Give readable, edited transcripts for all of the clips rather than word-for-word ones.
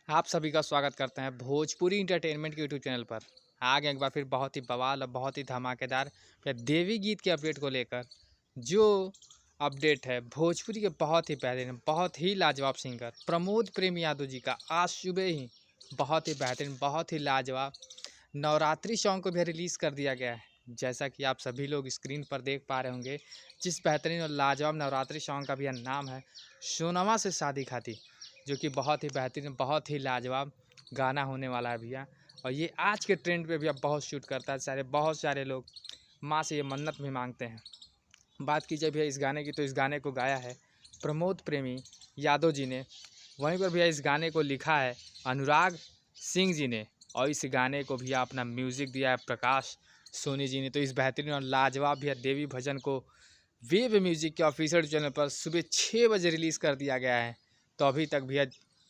आप सभी का स्वागत करते हैं भोजपुरी इंटरटेनमेंट के यूट्यूब चैनल पर। आ गए एक बार फिर बहुत ही बवाल और बहुत ही धमाकेदार फिर देवी गीत के अपडेट को लेकर। जो अपडेट है भोजपुरी के बहुत ही बेहतरीन बहुत ही लाजवाब सिंगर प्रमोद प्रेम यादव जी का आज सुबह ही बहुत ही बेहतरीन बहुत ही लाजवाब नवरात्रि सॉन्ग को भी रिलीज़ कर दिया गया है। जैसा कि आप सभी लोग स्क्रीन पर देख पा रहे होंगे, जिस बेहतरीन और लाजवाब नवरात्रि सॉन्ग का भी नाम है सोनमा से शादी खाती, जो कि बहुत ही बेहतरीन बहुत ही लाजवाब गाना होने वाला है भैया। और ये आज के ट्रेंड पे भैया बहुत शूट करता है, बहुत सारे लोग माँ से ये मन्नत भी मांगते हैं। बात की जाए भैया इस गाने की, तो इस गाने को गाया है प्रमोद प्रेमी यादव जी ने। वहीं पर भैया इस गाने को लिखा है अनुराग सिंह जी ने, और इस गाने को भैया अपना म्यूज़िक दिया है प्रकाश सोनी जी ने। तो इस बेहतरीन और लाजवाब भैया देवी भजन को वेव म्यूज़िक के ऑफिशियल चैनल पर सुबह 6 बजे रिलीज़ कर दिया गया है। तो अभी तक भैया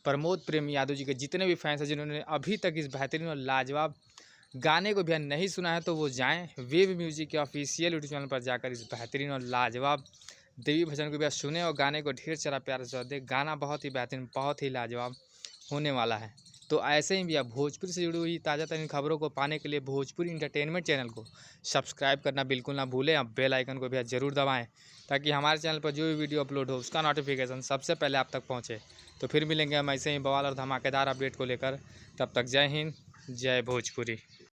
प्रमोद प्रेम यादव जी के जितने भी फैंस हैं जिन्होंने अभी तक इस बेहतरीन और लाजवाब गाने को भैया नहीं सुना है, तो वो जाएं वेव म्यूज़िक के ऑफिशियल यूट्यूब चैनल पर जाकर इस बेहतरीन और लाजवाब देवी भजन को भैया सुने और गाने को ढेर सारा प्यार से दे। गाना बहुत ही बेहतरीन बहुत ही लाजवाब होने वाला है। तो ऐसे ही भैया भोजपुरी से जुड़ी हुई ताज़ा तरीन खबरों को पाने के लिए भोजपुरी इंटरटेनमेंट चैनल को सब्सक्राइब करना बिल्कुल ना भूलें। आप बेल आइकन को भैया ज़रूर दबाएं, ताकि हमारे चैनल पर जो भी वीडियो अपलोड हो उसका नोटिफिकेशन सबसे पहले आप तक पहुंचे। तो फिर मिलेंगे हम ऐसे ही बवाल और धमाकेदार अपडेट को लेकर। तब तक जय हिंद, जय भोजपुरी।